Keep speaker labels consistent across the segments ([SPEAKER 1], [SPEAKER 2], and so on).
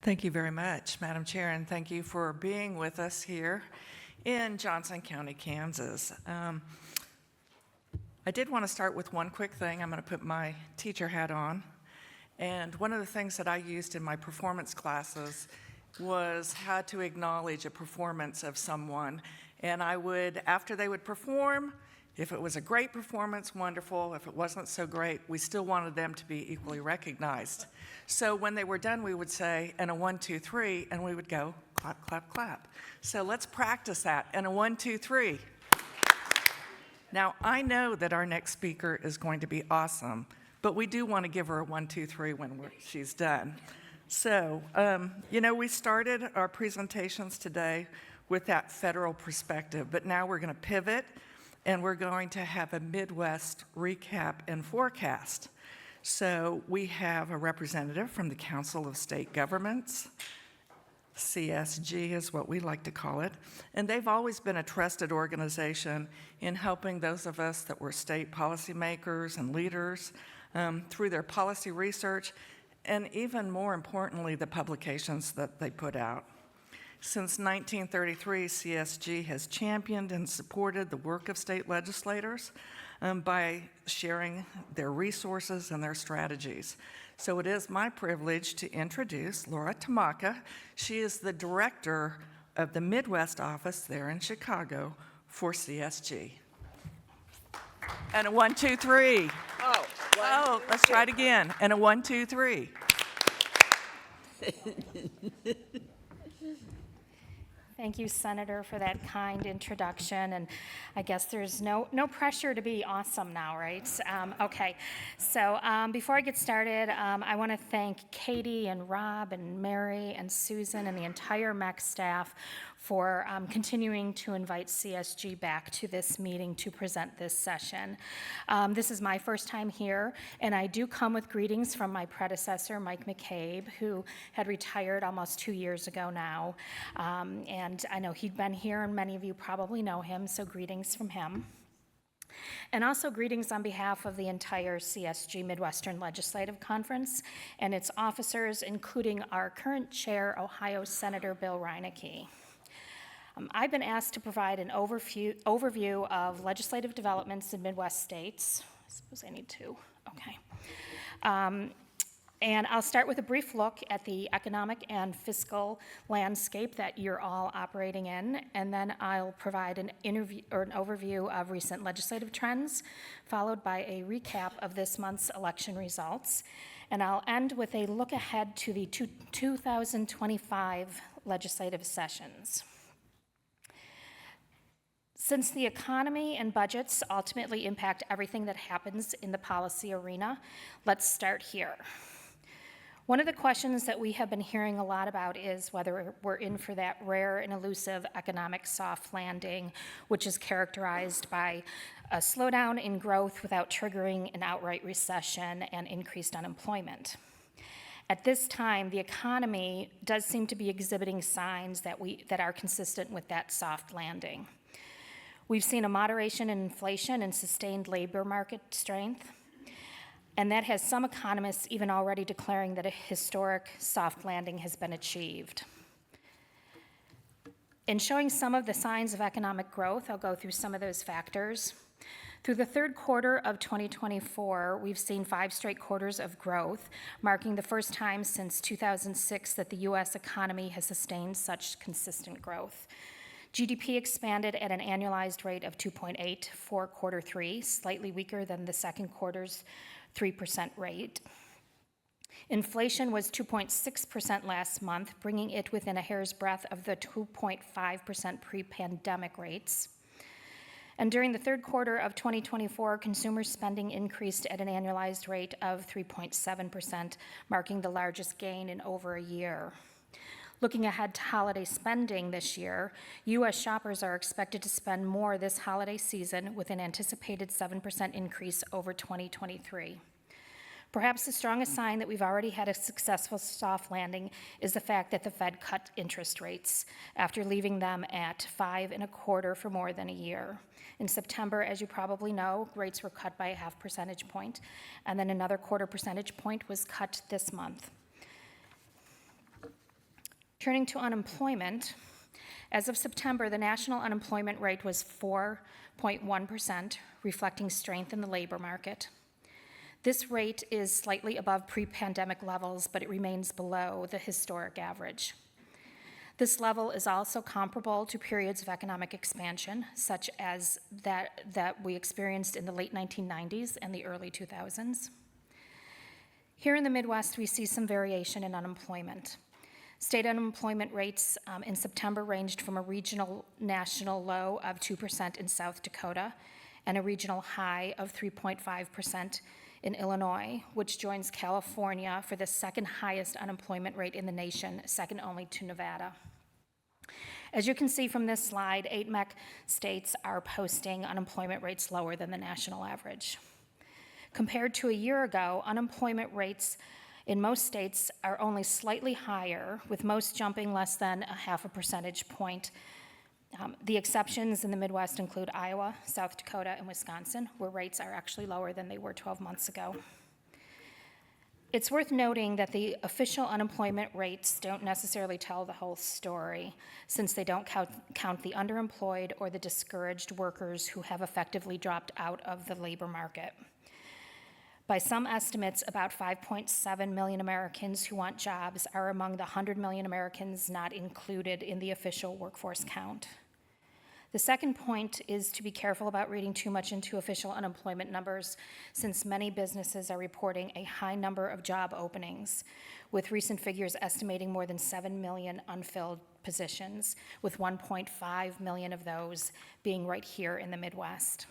[SPEAKER 1] Thank you very much, Madam Chair, and thank you for being with us here in Johnson County, Kansas. I did want to start with one quick thing. I'm going to put my teacher hat on. And one of the things that I used in my performance classes was how to acknowledge a performance of someone. And I would, after they would perform, if it was a great performance, wonderful. If it wasn't so great, we still wanted them to be equally recognized. So when they were done, we would say, and a 1, 2, 3, and we would go clap, clap, clap. So let's practice that, and a 1, 2, 3. Now, I know that our next speaker is going to be awesome, but we do want to give her a 1, 2, 3 when she's done. So, we started our presentations today with that federal perspective, but now we're going to pivot, and we're going to have a Midwest recap and forecast. So we have a representative from the Council of State Governments, CSG is what we like to call it, and they've always been a trusted organization in helping those of us that were state policymakers and leaders through their policy research, and even more importantly, the publications that they put out. Since 1933, CSG has championed and supported the work of state legislators by sharing their resources and their strategies. So it is my privilege to introduce Laura Tomaka. She is the director of the Midwest Office there in Chicago for CSG. And a 1, 2, 3. Let's try it again. And a 1, 2, 3.
[SPEAKER 2] Thank you, Senator, for that kind introduction. And I guess there's no pressure to be awesome now, right? Okay. So before I get started, I want to thank Katie and Rob and Mary and Susan and the entire MEC staff for continuing to invite CSG back to this meeting to present this session. This is my first time here, and I do come with greetings from my predecessor, Mike McCabe, who had retired almost 2 years ago now. And I know he'd been here, and many of you probably know him, so greetings from him. And also greetings on behalf of the entire CSG Midwestern Legislative Conference and its officers, including our current chair, Ohio Senator Bill Reinecke. I've been asked to provide an overview of legislative developments in Midwest states. I suppose I need to, okay. And I'll start with a brief look at the economic and fiscal landscape that you're all operating in, and then I'll provide an overview of recent legislative trends, followed by a recap of this month's election results, and I'll end with a look ahead to the 2025 legislative sessions. Since the economy and budgets ultimately impact everything that happens in the policy arena, let's start here. One of the questions that we have been hearing a lot about is whether we're in for that rare and elusive economic soft landing, which is characterized by a slowdown in growth without triggering an outright recession and increased unemployment. At this time, the economy does seem to be exhibiting signs that are consistent with that soft landing. We've seen a moderation in inflation and sustained labor market strength, and that has some economists even already declaring that a historic soft landing has been achieved. In showing some of the signs of economic growth, I'll go through some of those factors. Through the third quarter of 2024, we've seen 5 straight quarters of growth, marking the first time since 2006 that the U.S. economy has sustained such consistent growth. GDP expanded at an annualized rate of 2.8 for quarter 3, slightly weaker than the second quarter's 3% rate. Inflation was 2.6% last month, bringing it within a hair's breadth of the 2.5% pre-pandemic rates. And during the third quarter of 2024, consumer spending increased at an annualized rate of 3.7%, marking the largest gain in over a year. Looking ahead to holiday spending this year, U.S. shoppers are expected to spend more this holiday season with an anticipated 7% increase over 2023. Perhaps the strongest sign that we've already had a successful soft landing is the fact that the Fed cut interest rates after leaving them at 5.25% for more than a year. In September, as you probably know, rates were cut by a 0.5 percentage point, and then another 0.25 percentage point was cut this month. Turning to unemployment, as of September, the national unemployment rate was 4.1%, reflecting strength in the labor market. This rate is slightly above pre-pandemic levels, but it remains below the historic average. This level is also comparable to periods of economic expansion, such as that we experienced in the late 1990s and the early 2000s. Here in the Midwest, we see some variation in unemployment. State unemployment rates in September ranged from a regional national low of 2% in South Dakota and a regional high of 3.5% in Illinois, which joins California for the second highest unemployment rate in the nation, second only to Nevada. As you can see from this slide, 8 MEC states are posting unemployment rates lower than the national average. Compared to a year ago, unemployment rates in most states are only slightly higher, with most jumping less than a half a percentage point. The exceptions in the Midwest include Iowa, South Dakota, and Wisconsin, where rates are actually lower than they were 12 months ago. It's worth noting that the official unemployment rates don't necessarily tell the whole story, since they don't count the underemployed or the discouraged workers who have effectively dropped out of the labor market. By some estimates, about 5.7 million Americans who want jobs are among the 100 million Americans not included in the official workforce count. The second point is to be careful about reading too much into official unemployment numbers, since many businesses are reporting a high number of job openings, with recent figures estimating more than 7 million unfilled positions, with 1.5 million of those being right here in the Midwest.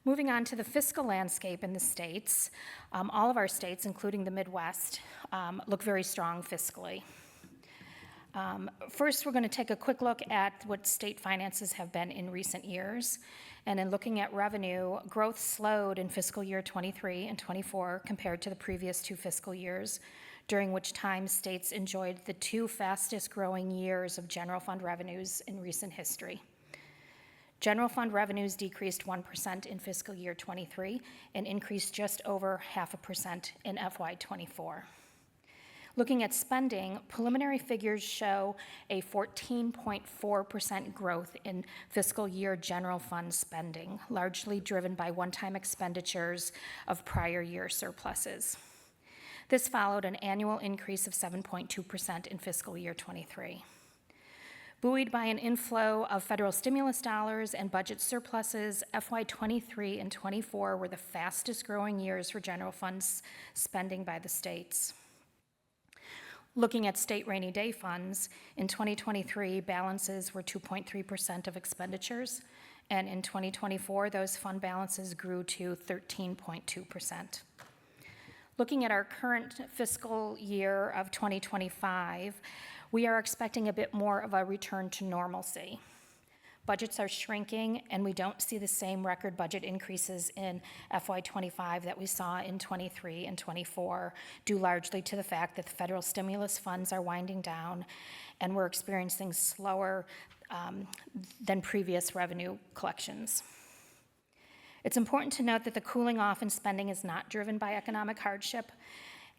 [SPEAKER 2] Moving on to the fiscal landscape in the states, all of our states, including the Midwest, look very strong fiscally. First, we're going to take a quick look at what state finances have been in recent years. And in looking at revenue, growth slowed in fiscal year 23 and 24 compared to the previous 2 fiscal years, during which time states enjoyed the 2 fastest growing years of general fund revenues in recent history. General fund revenues decreased 1% in fiscal year 23 and increased just over 0.5% in FY 24. Looking at spending, preliminary figures show a 14.4% growth in fiscal year general fund spending, largely driven by one-time expenditures of prior year surpluses. This followed an annual increase of 7.2% in fiscal year 23. Buoyed by an inflow of federal stimulus dollars and budget surpluses, FY 23 and 24 were the fastest growing years for general funds spending by the states. Looking at state rainy day funds, in 2023, balances were 2.3% of expenditures, and in 2024, those fund balances grew to 13.2%. Looking at our current fiscal year of 2025, we are expecting a bit more of a return to normalcy. Budgets are shrinking, and we don't see the same record budget increases in FY 25 that we saw in 23 and 24, due largely to the fact that the federal stimulus funds are winding down, and we're experiencing slower than previous revenue collections. It's important to note that the cooling off in spending is not driven by economic hardship,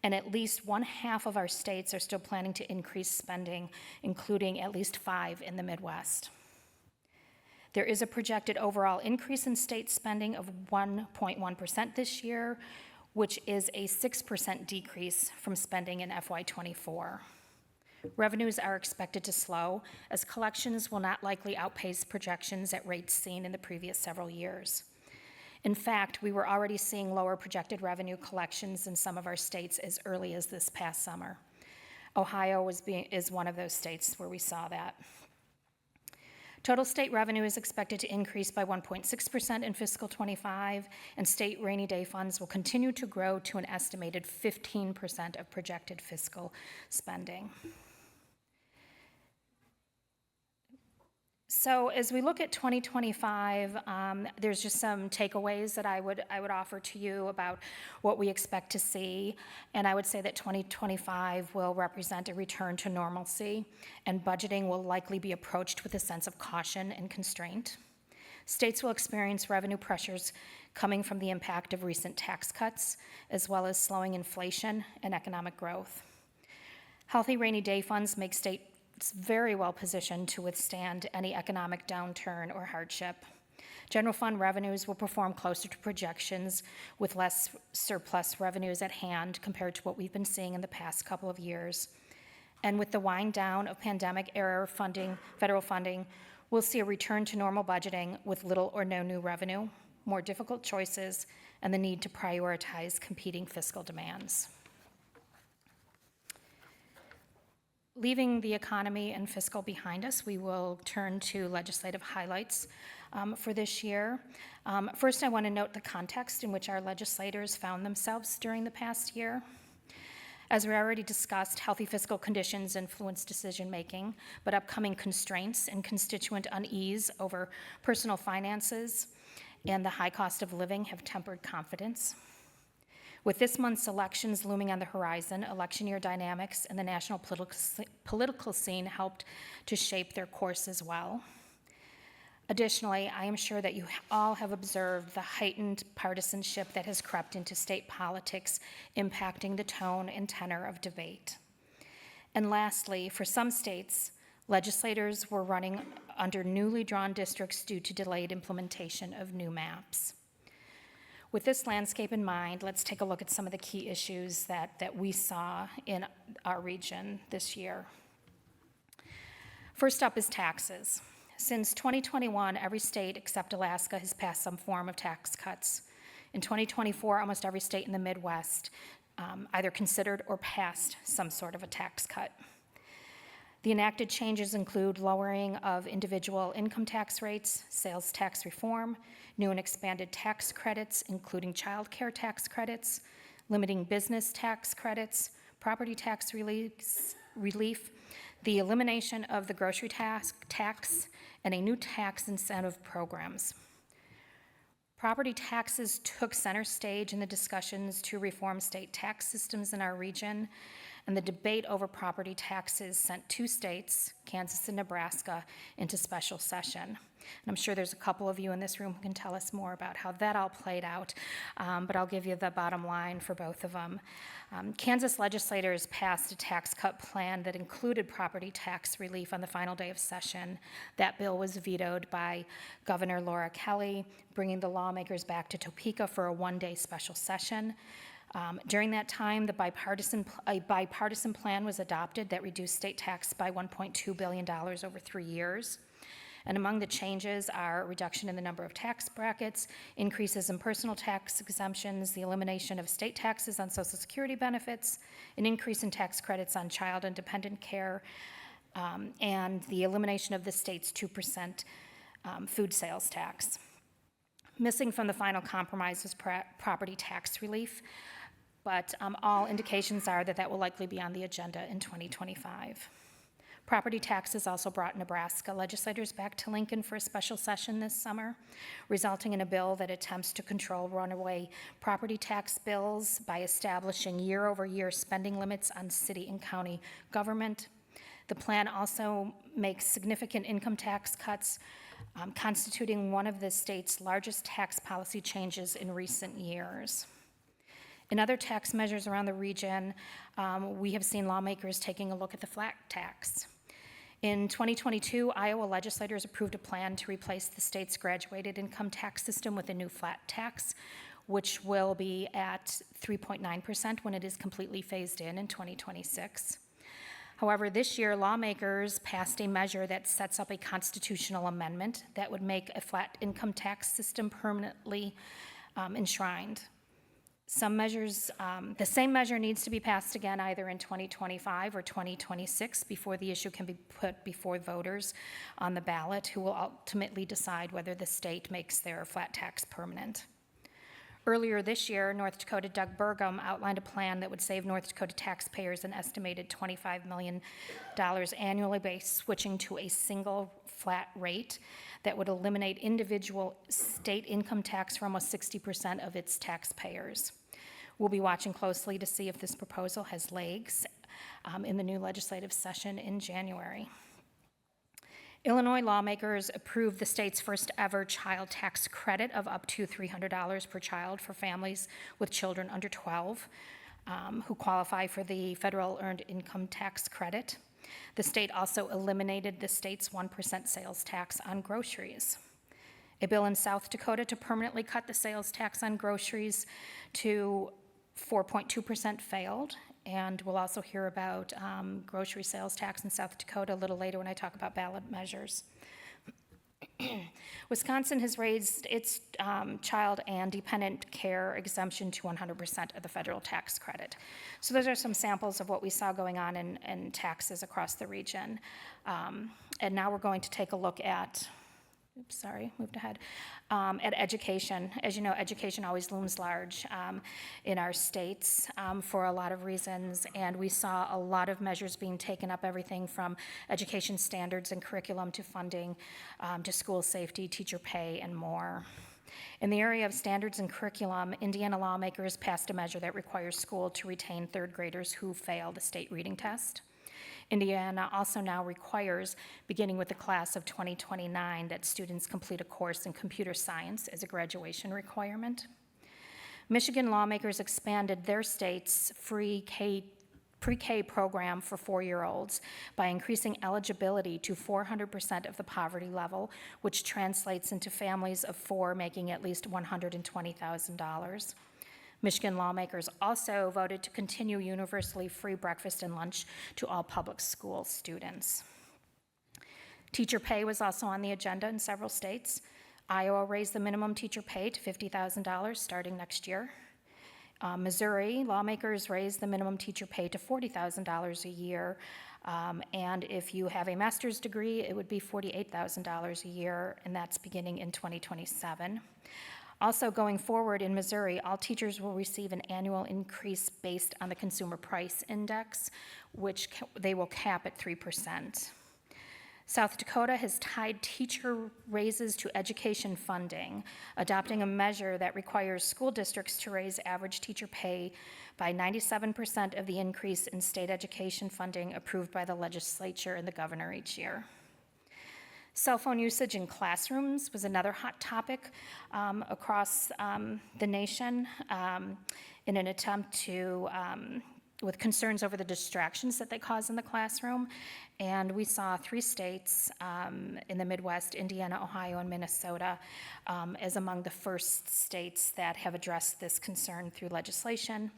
[SPEAKER 2] and at least 1/2 of our states are still planning to increase spending, including at least 5 in the Midwest. There is a projected overall increase in state spending of 1.1% this year, which is a 6% decrease from spending in FY 24. Revenues are expected to slow, as collections will not likely outpace projections at rates seen in the previous several years. In fact, we were already seeing lower projected revenue collections in some of our states as early as this past summer. Ohio is one of those states where we saw that. Total state revenue is expected to increase by 1.6% in fiscal 25, and state rainy day funds will continue to grow to an estimated 15% of projected fiscal spending. So as we look at 2025, there's just some takeaways that I would offer to you about what we expect to see. And I would say that 2025 will represent a return to normalcy, and budgeting will likely be approached with a sense of caution and constraint. States will experience revenue pressures coming from the impact of recent tax cuts, as well as slowing inflation and economic growth. Healthy rainy day funds make states very well positioned to withstand any economic downturn or hardship. General fund revenues will perform closer to projections with less surplus revenues at hand compared to what we've been seeing in the past couple of years. And with the wind down of pandemic-era funding, federal funding, we'll see a return to normal budgeting with little or no new revenue, more difficult choices, and the need to prioritize competing fiscal demands. Leaving the economy and fiscal behind us, we will turn to legislative highlights for this year. First, I want to note the context in which our legislators found themselves during the past year. As we already discussed, healthy fiscal conditions influence decision-making, but upcoming constraints and constituent unease over personal finances and the high cost of living have tempered confidence. With this month's elections looming on the horizon, election year dynamics and the national political scene helped to shape their course as well. Additionally, I am sure that you all have observed the heightened partisanship that has crept into state politics, impacting the tone and tenor of debate. And lastly, for some states, legislators were running under newly drawn districts due to delayed implementation of new maps. With this landscape in mind, let's take a look at some of the key issues that we saw in our region this year. First up is taxes. Since 2021, every state except Alaska has passed some form of tax cuts. In 2024, almost every state in the Midwest either considered or passed some sort of a tax cut. The enacted changes include lowering of individual income tax rates, sales tax reform, new and expanded tax credits, including child care tax credits, limiting business tax credits, property tax relief, the elimination of the grocery tax, and a new tax incentive programs. Property taxes took center stage in the discussions to reform state tax systems in our region, and the debate over property taxes sent two states, Kansas and Nebraska, into special session. And I'm sure there's a couple of you in this room who can tell us more about how that all played out, but I'll give you the bottom line for both of them. Kansas legislators passed a tax cut plan that included property tax relief on the final day of session. That bill was vetoed by Governor Laura Kelly, bringing the lawmakers back to Topeka for a one-day special session. During that time, a bipartisan plan was adopted that reduced state tax by $1.2 billion over 3 years. And among the changes are a reduction in the number of tax brackets, increases in personal tax exemptions, the elimination of state taxes on Social Security benefits, an increase in tax credits on child and dependent care, and the elimination of the state's 2% food sales tax. Missing from the final compromise was property tax relief, but all indications are that will likely be on the agenda in 2025. Property taxes also brought Nebraska legislators back to Lincoln for a special session this summer, resulting in a bill that attempts to control runaway property tax bills by establishing year-over-year spending limits on city and county government. The plan also makes significant income tax cuts, constituting one of the state's largest tax policy changes in recent years. In other tax measures around the region, we have seen lawmakers taking a look at the flat tax. In 2022, Iowa legislators approved a plan to replace the state's graduated income tax system with a new flat tax, which will be at 3.9% when it is completely phased in 2026. However, this year, lawmakers passed a measure that sets up a constitutional amendment that would make a flat income tax system permanently enshrined. The same measure needs to be passed again either in 2025 or 2026 before the issue can be put before voters on the ballot, who will ultimately decide whether the state makes their flat tax permanent. Earlier this year, North Dakota Doug Burgum outlined a plan that would save North Dakota taxpayers an estimated $25 million annually by switching to a single flat rate that would eliminate individual state income tax for almost 60% of its taxpayers. We'll be watching closely to see if this proposal has legs in the new legislative session in January. Illinois lawmakers approved the state's first ever child tax credit of up to $300 per child for families with children under 12. who qualify for the federal earned income tax credit. The state also eliminated the state's 1% sales tax on groceries. A bill in South Dakota to permanently cut the sales tax on groceries to 4.2% failed, and we'll also hear about grocery sales tax in South Dakota a little later when I talk about ballot measures. Wisconsin has raised its child and dependent care exemption to 100% of the federal tax credit. So those are some samples of what we saw going on in taxes across the region. And now we're going to take a look at, moved ahead, at education. As you know, education always looms large in our states for a lot of reasons, and we saw a lot of measures being taken up, everything from education standards and curriculum to funding to school safety, teacher pay, and more. In the area of standards and curriculum, Indiana lawmakers passed a measure that requires school to retain third graders who fail the state reading test. Indiana also now requires, beginning with the class of 2029, that students complete a course in computer science as a graduation requirement. Michigan lawmakers expanded their state's free pre-K program for 4-year-olds by increasing eligibility to 400% of the poverty level, which translates into families of 4 making at least $120,000. Michigan lawmakers also voted to continue universally free breakfast and lunch to all public school students. Teacher pay was also on the agenda in several states. Iowa raised the minimum teacher pay to $50,000 starting next year. Missouri lawmakers raised the minimum teacher pay to $40,000 a year, and if you have a master's degree, it would be $48,000 a year, and that's beginning in 2027. Also, going forward in Missouri, all teachers will receive an annual increase based on the Consumer Price Index, which they will cap at 3%. South Dakota has tied teacher raises to education funding, adopting a measure that requires school districts to raise average teacher pay by 97% of the increase in state education funding approved by the legislature and the governor each year. Cell phone usage in classrooms was another hot topic across the nation in an attempt to, with concerns over the distractions that they cause in the classroom. And we saw 3 states in the Midwest, Indiana, Ohio, and Minnesota, as among the first states that have addressed this concern through legislation.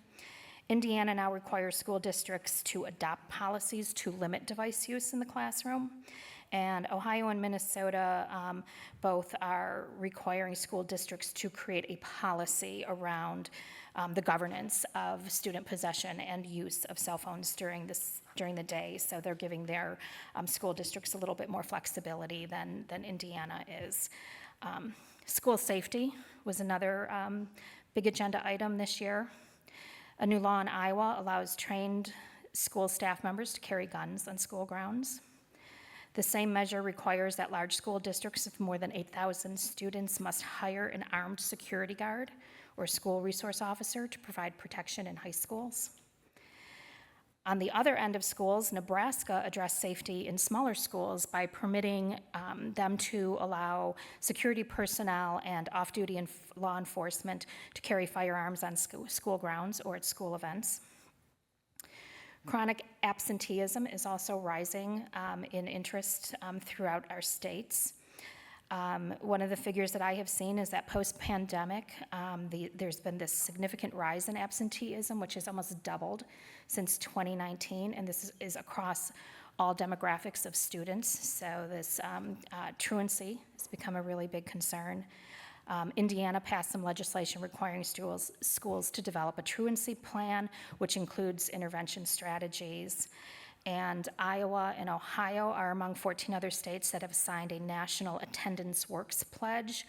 [SPEAKER 2] Indiana now requires school districts to adopt policies to limit device use in the classroom. And Ohio and Minnesota both are requiring school districts to create a policy around the governance of student possession and use of cell phones during the day. So they're giving their school districts a little bit more flexibility than Indiana is. School safety was another big agenda item this year. A new law in Iowa allows trained school staff members to carry guns on school grounds. The same measure requires that large school districts with more than 8,000 students must hire an armed security guard or school resource officer to provide protection in high schools. On the other end of schools, Nebraska addressed safety in smaller schools by permitting them to allow security personnel and off-duty law enforcement to carry firearms on school grounds or at school events. Chronic absenteeism is also rising in interest throughout our states. One of the figures that I have seen is that post-pandemic, there's been this significant rise in absenteeism, which has almost doubled since 2019, and this is across all demographics of students. So this truancy has become a really big concern. Indiana passed some legislation requiring schools to develop a truancy plan, which includes intervention strategies. And Iowa and Ohio are among 14 other states that have signed a national attendance works pledge,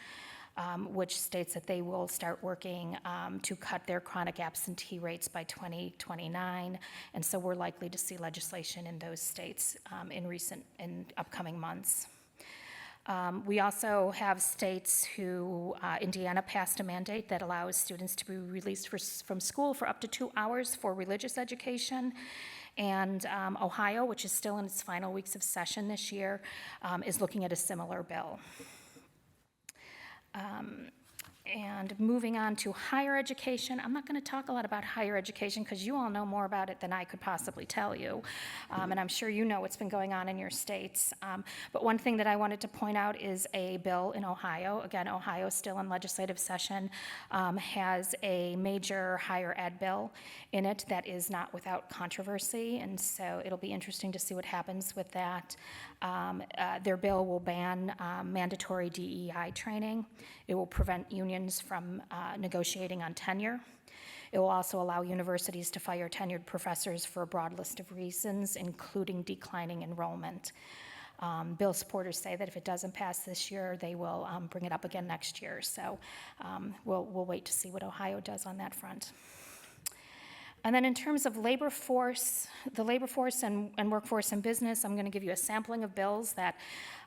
[SPEAKER 2] which states that they will start working to cut their chronic absentee rates by 2029. And so we're likely to see legislation in those states in upcoming months. We also have states who, Indiana passed a mandate that allows students to be released from school for up to 2 hours for religious education. And Ohio, which is still in its final weeks of session this year, is looking at a similar bill. And moving on to higher education, I'm not going to talk a lot about higher education because you all know more about it than I could possibly tell you. And I'm sure you know what's been going on in your states. But one thing that I wanted to point out is a bill in Ohio. Again, Ohio is still in legislative session, has a major higher ed bill in it that is not without controversy. And so it'll be interesting to see what happens with that. Their bill will ban mandatory DEI training. It will prevent unions from negotiating on tenure. It will also allow universities to fire tenured professors for a broad list of reasons, including declining enrollment. Bill supporters say that if it doesn't pass this year, they will bring it up again next year. So we'll wait to see what Ohio does on that front. And then in terms of labor force, the labor force and workforce and business, I'm going to give you a sampling of bills that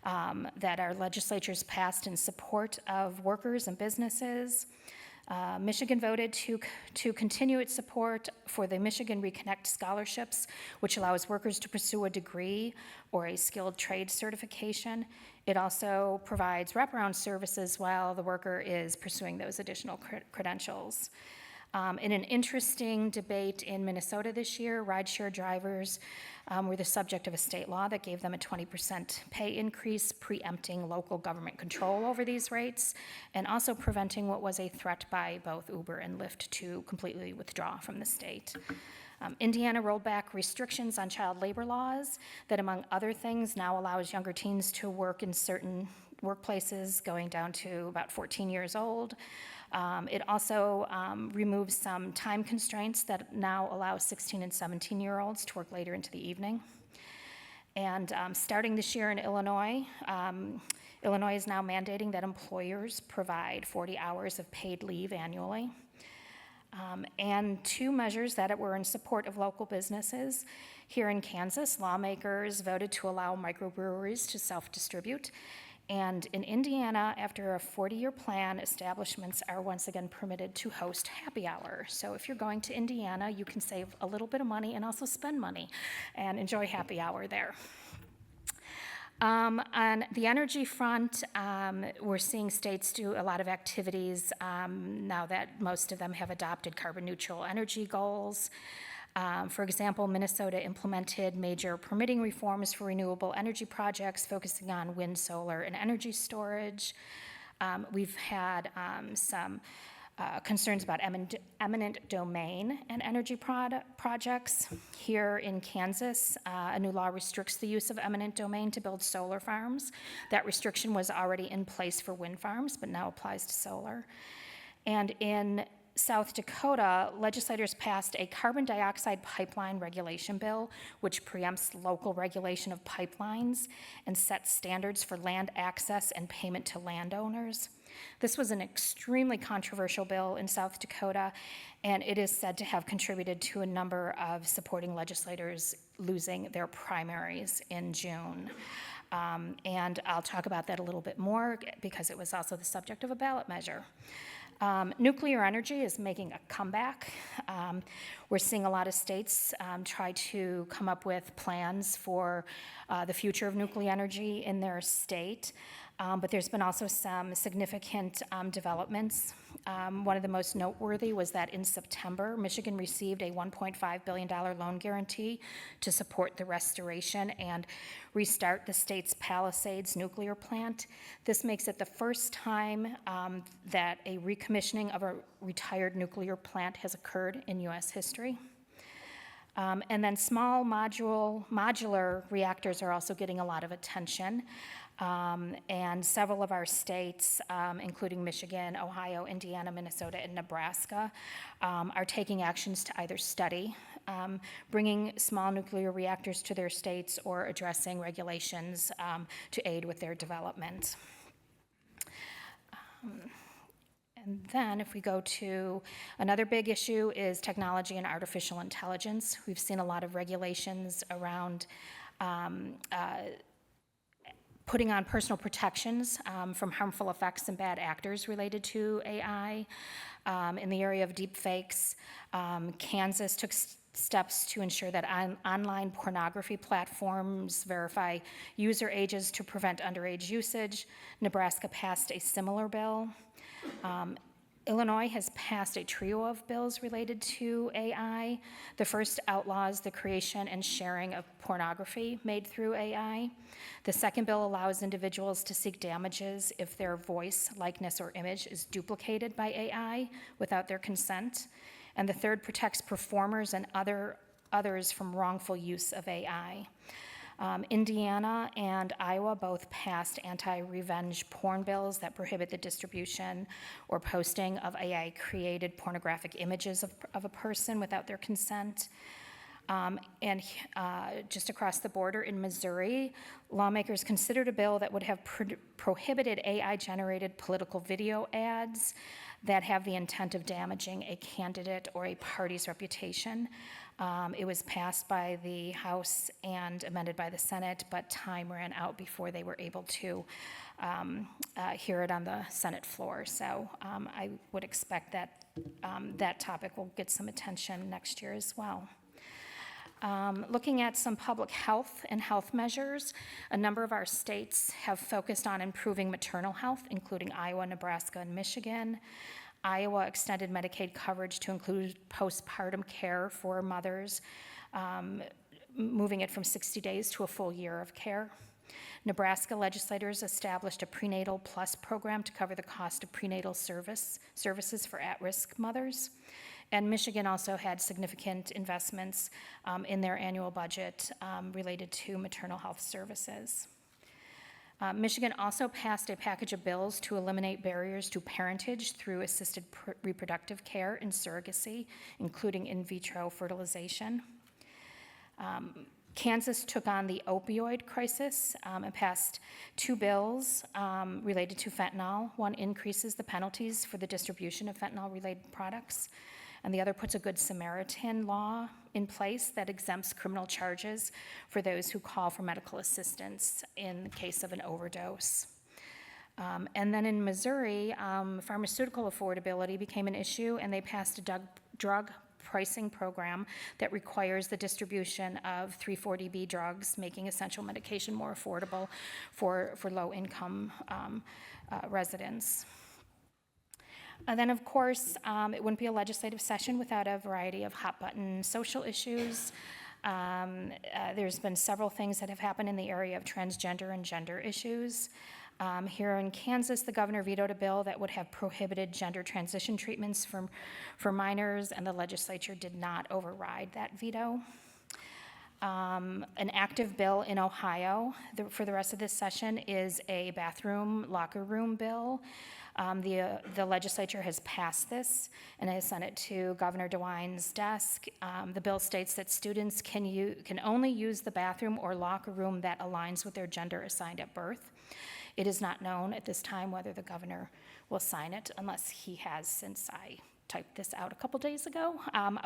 [SPEAKER 2] our legislatures passed in support of workers and businesses. Michigan voted to continue its support for the Michigan Reconnect scholarships, which allows workers to pursue a degree or a skilled trade certification. It also provides wraparound services while the worker is pursuing those additional credentials. In an interesting debate in Minnesota this year, rideshare drivers were the subject of a state law that gave them a 20% pay increase, preempting local government control over these rates, and also preventing what was a threat by both Uber and Lyft to completely withdraw from the state. Indiana rolled back restrictions on child labor laws that, among other things, now allows younger teens to work in certain workplaces going down to about 14 years old. It also removes some time constraints that now allow 16 and 17-year-olds to work later into the evening. And starting this year in Illinois, Illinois is now mandating that employers provide 40 hours of paid leave annually. And two measures that were in support of local businesses. Here in Kansas, lawmakers voted to allow microbreweries to self-distribute. And in Indiana, after a 40-year plan, establishments are once again permitted to host happy hour. So if you're going to Indiana, you can save a little bit of money and also spend money and enjoy happy hour there. On the energy front, we're seeing states do a lot of activities now that most of them have adopted carbon neutral energy goals. For example, Minnesota implemented major permitting reforms for renewable energy projects focusing on wind, solar, and energy storage. We've had some concerns about eminent domain and energy projects. Here in Kansas, a new law restricts the use of eminent domain to build solar farms. That restriction was already in place for wind farms, but now applies to solar. And in South Dakota, legislators passed a carbon dioxide pipeline regulation bill, which preempts local regulation of pipelines and sets standards for land access and payment to landowners. This was an extremely controversial bill in South Dakota, and it is said to have contributed to a number of supporting legislators losing their primaries in June. And I'll talk about that a little bit more because it was also the subject of a ballot measure. Nuclear energy is making a comeback. We're seeing a lot of states try to come up with plans for the future of nuclear energy in their state, but there's been also some significant developments. One of the most noteworthy was that in September, Michigan received a $1.5 billion loan guarantee to support the restoration and restart the state's Palisades nuclear plant. This makes it the first time that a recommissioning of a retired nuclear plant has occurred in U.S. history. And then small modular reactors are also getting a lot of attention. And several of our states, including Michigan, Ohio, Indiana, Minnesota, and Nebraska, are taking actions to either study bringing small nuclear reactors to their states or addressing regulations to aid with their development. And then if we go to another big issue is technology and artificial intelligence. We've seen a lot of regulations around putting on personal protections from harmful effects and bad actors related to AI. In the area of deepfakes, Kansas took steps to ensure that online pornography platforms verify user ages to prevent underage usage. Nebraska passed a similar bill. Illinois has passed a trio of bills related to AI. The first outlaws the creation and sharing of pornography made through AI. The second bill allows individuals to seek damages if their voice, likeness, or image is duplicated by AI without their consent. And the third protects performers and others from wrongful use of AI. Indiana and Iowa both passed anti-revenge porn bills that prohibit the distribution or posting of AI-created pornographic images of a person without their consent. Just across the border in Missouri, lawmakers considered a bill that would have prohibited AI-generated political video ads that have the intent of damaging a candidate or a party's reputation. It was passed by the House and amended by the Senate, but time ran out before they were able to hear it on the Senate floor. So I would expect that that topic will get some attention next year as well. Looking at some public health and health measures, a number of our states have focused on improving maternal health, including Iowa, Nebraska, and Michigan. Iowa extended Medicaid coverage to include postpartum care for mothers, moving it from 60 days to a full year of care. Nebraska legislators established a prenatal plus program to cover the cost of prenatal services for at-risk mothers. And Michigan also had significant investments in their annual budget related to maternal health services. Michigan also passed a package of bills to eliminate barriers to parentage through assisted reproductive care and surrogacy, including in vitro fertilization. Kansas took on the opioid crisis and passed two bills related to fentanyl. One increases the penalties for the distribution of fentanyl-related products, and the other puts a Good Samaritan law in place that exempts criminal charges for those who call for medical assistance in the case of an overdose. And then in Missouri, pharmaceutical affordability became an issue, and they passed a drug pricing program that requires the distribution of 340B drugs, making essential medication more affordable for low-income residents. And then, of course, it wouldn't be a legislative session without a variety of hot-button social issues. There's been several things that have happened in the area of transgender and gender issues. Here in Kansas, the governor vetoed a bill that would have prohibited gender transition treatments for minors, and the legislature did not override that veto. An active bill in Ohio for the rest of this session is a bathroom locker room bill. The legislature has passed this and has sent it to Governor DeWine's desk. The bill states that students can only use the bathroom or locker room that aligns with their gender assigned at birth. It is not known at this time whether the governor will sign it, unless he has, since I typed this out a couple days ago,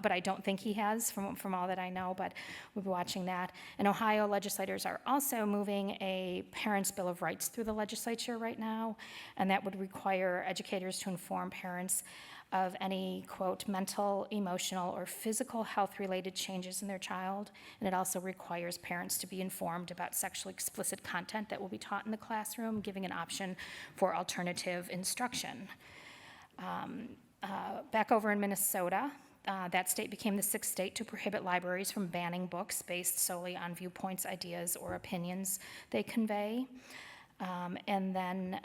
[SPEAKER 2] but I don't think he has from all that I know, but we'll be watching that. And Ohio legislators are also moving a Parents' Bill of Rights through the legislature right now, and that would require educators to inform parents of any, quote, mental, emotional, or physical health-related changes in their child, and it also requires parents to be informed about sexually explicit content that will be taught in the classroom, giving an option for alternative instruction. Back over in Minnesota, that state became the 6th state to prohibit libraries from banning books based solely on viewpoints, ideas, or opinions they convey. And then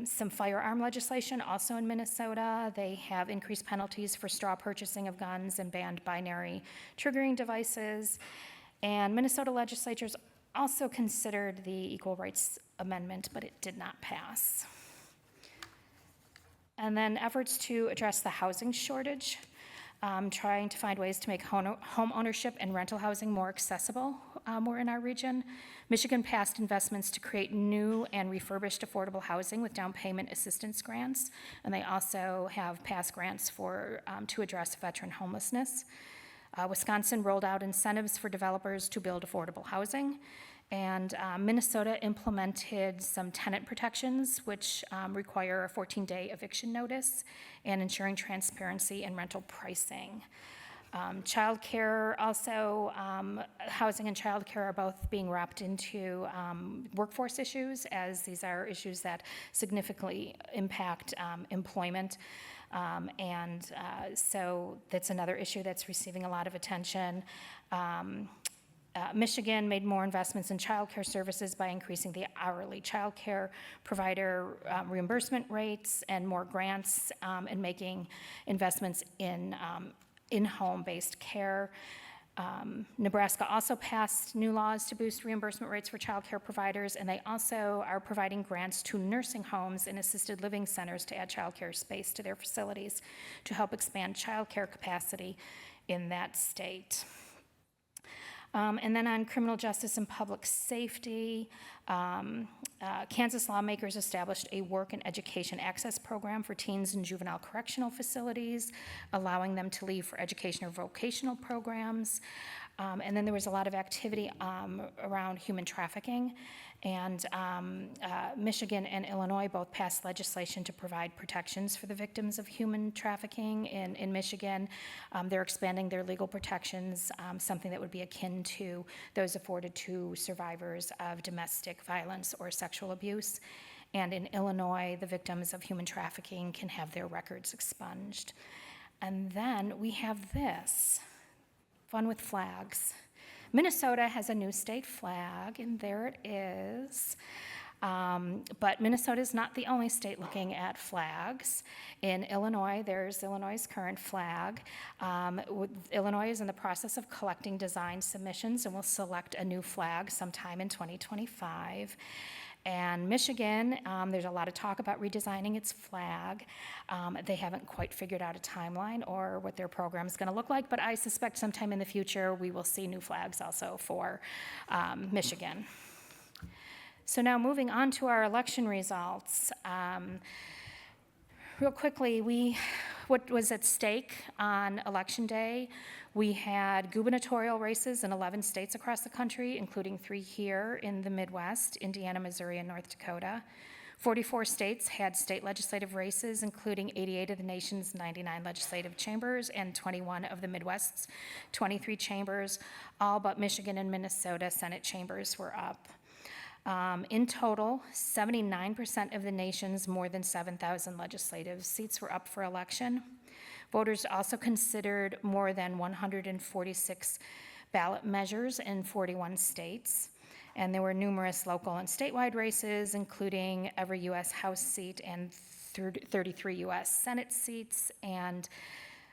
[SPEAKER 2] some firearm legislation also in Minnesota. They have increased penalties for straw purchasing of guns and banned binary triggering devices. And Minnesota legislatures also considered the Equal Rights Amendment, but it did not pass. And then efforts to address the housing shortage, trying to find ways to make home ownership and rental housing more accessible more in our region. Michigan passed investments to create new and refurbished affordable housing with down payment assistance grants, and they also have passed grants to address veteran homelessness. Wisconsin rolled out incentives for developers to build affordable housing. And Minnesota implemented some tenant protections, which require a 14-day eviction notice and ensuring transparency in rental pricing. Childcare also, housing and childcare are both being wrapped into workforce issues, as these are issues that significantly impact employment. So that's another issue that's receiving a lot of attention. Michigan made more investments in childcare services by increasing the hourly childcare provider reimbursement rates and more grants, and making investments in in-home-based care. Nebraska also passed new laws to boost reimbursement rates for childcare providers, and they also are providing grants to nursing homes and assisted living centers to add childcare space to their facilities to help expand childcare capacity in that state. And then on criminal justice and public safety, Kansas lawmakers established a work and education access program for teens in juvenile correctional facilities, allowing them to leave for education or vocational programs. And then there was a lot of activity around human trafficking. And Michigan and Illinois both passed legislation to provide protections for the victims of human trafficking. In Michigan, they're expanding their legal protections, something that would be akin to those afforded to survivors of domestic violence or sexual abuse. And in Illinois, the victims of human trafficking can have their records expunged. And then we have this, fun with flags. Minnesota has a new state flag, and there it is. But Minnesota is not the only state looking at flags. In Illinois, there's Illinois' current flag. Illinois is in the process of collecting design submissions and will select a new flag sometime in 2025. And Michigan, there's a lot of talk about redesigning its flag. They haven't quite figured out a timeline or what their program is going to look like, but I suspect sometime in the future we will see new flags also for Michigan. So now moving on to our election results. Real quickly, what was at stake on Election Day? We had gubernatorial races in 11 states across the country, including 3 here in the Midwest, Indiana, Missouri, and North Dakota. 44 states had state legislative races, including 88 of the nation's 99 legislative chambers and 21 of the Midwest's 23 chambers. All but Michigan and Minnesota Senate chambers were up. In total, 79% of the nation's more than 7,000 legislative seats were up for election. Voters also considered more than 146 ballot measures in 41 states. And there were numerous local and statewide races, including every U.S. House seat and 33 U.S. Senate seats. And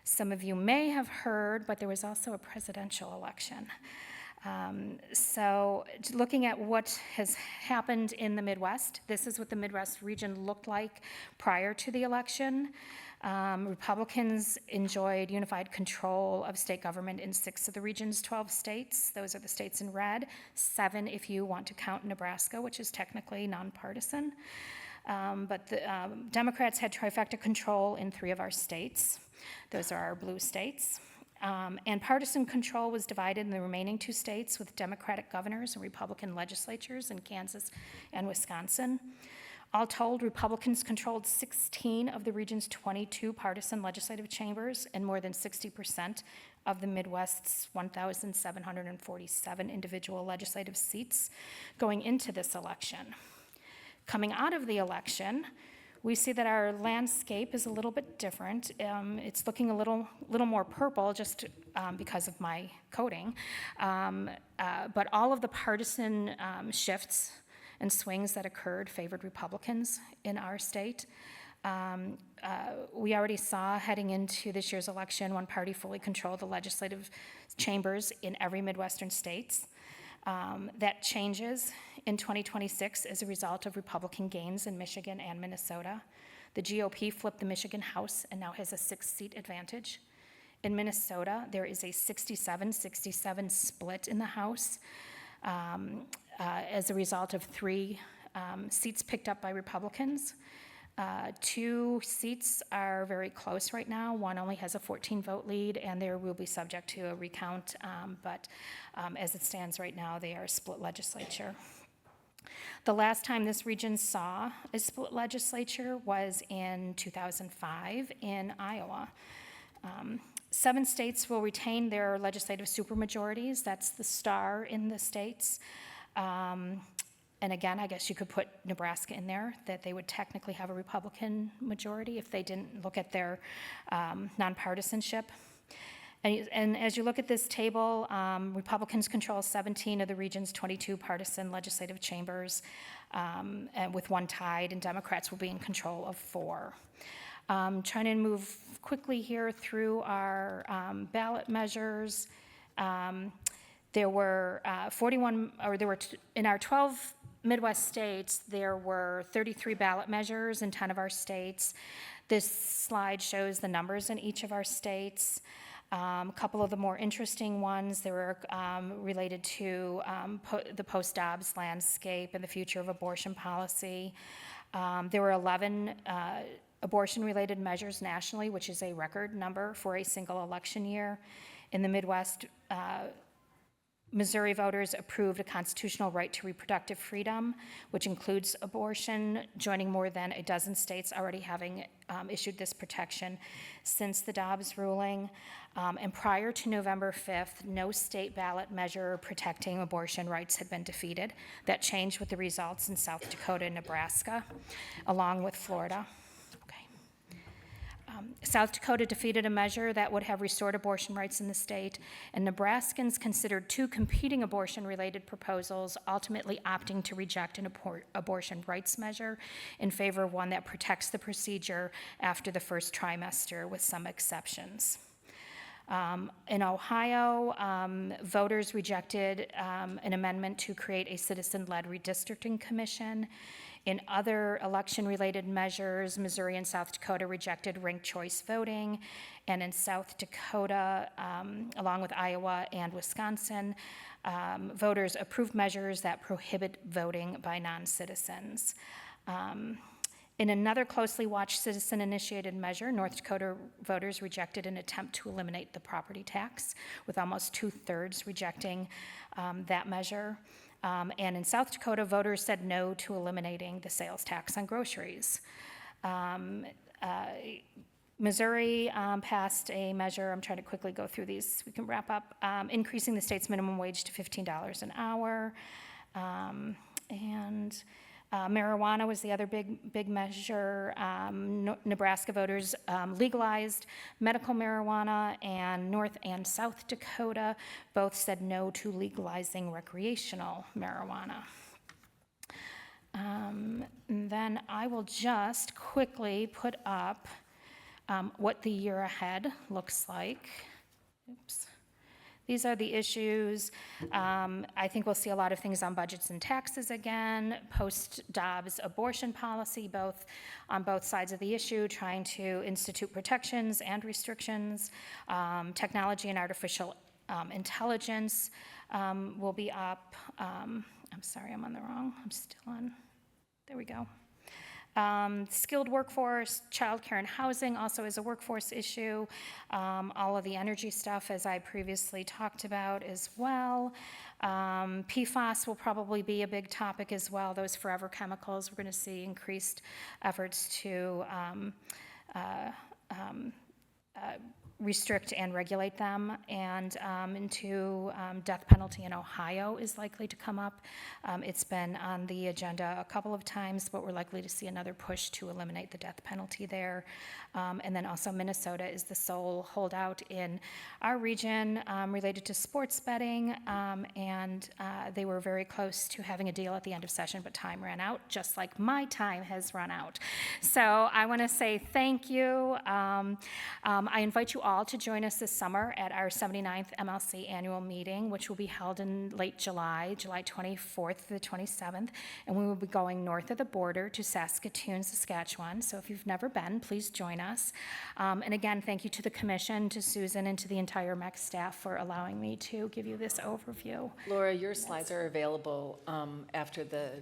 [SPEAKER 2] some of you may have heard, but there was also a presidential election. So looking at what has happened in the Midwest, this is what the Midwest region looked like prior to the election. Republicans enjoyed unified control of state government in 6 of the region's 12 states. Those are the states in red, 7 if you want to count Nebraska, which is technically nonpartisan. But the Democrats had trifecta control in 3 of our states. Those are our blue states. And partisan control was divided in the remaining 2 states with Democratic governors and Republican legislatures in Kansas and Wisconsin. All told, Republicans controlled 16 of the region's 22 partisan legislative chambers and more than 60% of the Midwest's 1,747 individual legislative seats going into this election. Coming out of the election, we see that our landscape is a little bit different. It's looking a little more purple just because of my coding. But all of the partisan shifts and swings that occurred favored Republicans in our state. We already saw heading into this year's election, one party fully controlled the legislative chambers in every Midwestern states. That changes in 2026 as a result of Republican gains in Michigan and Minnesota. The GOP flipped the Michigan House and now has a 6-seat advantage. In Minnesota, there is a 67-67 split in the House as a result of 3 seats picked up by Republicans. 2 seats are very close right now. One only has a 14-vote lead, and they will be subject to a recount. But as it stands right now, they are a split legislature. The last time this region saw a split legislature was in 2005 in Iowa. 7 states will retain their legislative supermajorities. That's the star in the states. And again, I guess you could put Nebraska in there, that they would technically have a Republican majority if they didn't look at their nonpartisanship. And as you look at this table, Republicans control 17 of the region's 22 partisan legislative chambers, and with one tied, and Democrats will be in control of 4. Trying to move quickly here through our ballot measures. There were in our 12 Midwest states, there were 33 ballot measures in 10 of our states. This slide shows the numbers in each of our states. A couple of the more interesting ones, they were related to the post-Dobbs landscape and the future of abortion policy. There were 11 abortion-related measures nationally, which is a record number for a single election year. In the Midwest, Missouri voters approved a constitutional right to reproductive freedom, which includes abortion, joining more than a dozen states already having issued this protection since the Dobbs ruling. And prior to November 5th, no state ballot measure protecting abortion rights had been defeated. That changed with the results in South Dakota and Nebraska, along with Florida. South Dakota defeated a measure that would have restored abortion rights in the state, and Nebraskans considered 2 competing abortion-related proposals, ultimately opting to reject an abortion rights measure in favor of one that protects the procedure after the first trimester, with some exceptions. In Ohio, voters rejected an amendment to create a citizen-led redistricting commission. In other election-related measures, Missouri and South Dakota rejected ranked choice voting, and in South Dakota, along with Iowa and Wisconsin, voters approved measures that prohibit voting by non-citizens. In another closely watched citizen-initiated measure, North Dakota voters rejected an attempt to eliminate the property tax, with almost 2/3 rejecting that measure. And in South Dakota, voters said no to eliminating the sales tax on groceries. Missouri passed a measure, I'm trying to quickly go through these so we can wrap up, increasing the state's minimum wage to $15 an hour. Marijuana was the other big measure. Nebraska voters legalized medical marijuana, and North and South Dakota both said no to legalizing recreational marijuana. And then I will just quickly put up what the year ahead looks like. Oops. These are the issues. I think we'll see a lot of things on budgets and taxes again, post-Dobbs abortion policy, on both sides of the issue, trying to institute protections and restrictions. Technology and artificial intelligence will be up. I'm sorry, I'm on the wrong. I'm still on. There we go. Skilled workforce, childcare and housing also is a workforce issue. All of the energy stuff, as I previously talked about as well. PFAS will probably be a big topic as well. Those forever chemicals, we're going to see increased efforts to restrict and regulate them, and into death penalty in Ohio is likely to come up. It's been on the agenda a couple of times, but we're likely to see another push to eliminate the death penalty there. And then also Minnesota is the sole holdout in our region related to sports betting, and they were very close to having a deal at the end of session, but time ran out, just like my time has run out. So I want to say thank you. I invite you all to join us this summer at our 79th MLC annual meeting, which will be held in late July 24th to the 27th, and we will be going north of the border to Saskatoon, Saskatchewan. So if you've never been, please join us. And again, thank you to the Commission, to Susan, and to the entire MEC staff for allowing me to give you this overview.
[SPEAKER 3] Laura, your slides are available after the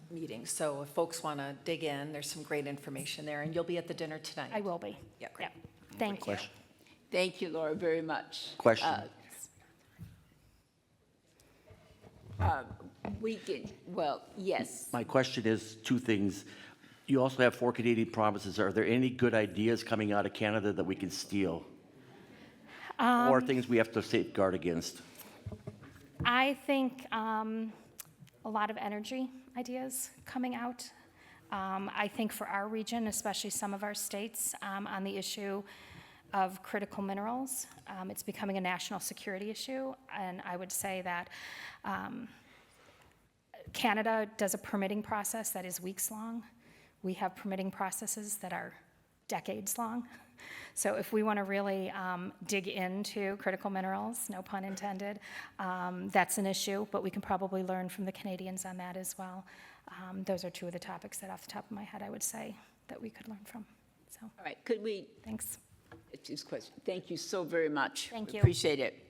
[SPEAKER 3] meeting, so if folks want to dig in, there's some great information there, and you'll be at the dinner tonight.
[SPEAKER 2] I will be.
[SPEAKER 3] Yeah, great.
[SPEAKER 2] Yep. Thank you.
[SPEAKER 4] Thank you, Laura, very much.
[SPEAKER 5] Question.
[SPEAKER 4] We can, well, yes.
[SPEAKER 5] My question is two things. You also have 4 Canadian provinces. Are there any good ideas coming out of Canada that we can steal? Or things we have to safeguard against?
[SPEAKER 2] I think a lot of energy ideas coming out. I think for our region, especially some of our states, on the issue of critical minerals, it's becoming a national security issue, and I would say that Canada does a permitting process that is weeks long. We have permitting processes that are decades long. So if we want to really dig into critical minerals, no pun intended, that's an issue, but we can probably learn from the Canadians on that as well. Those are two of the topics that off the top of my head I would say that we could learn from. So,
[SPEAKER 4] All right, could we,
[SPEAKER 2] thanks.
[SPEAKER 4] this question, thank you so very much.
[SPEAKER 2] Thank
[SPEAKER 4] We
[SPEAKER 2] you.
[SPEAKER 4] appreciate it.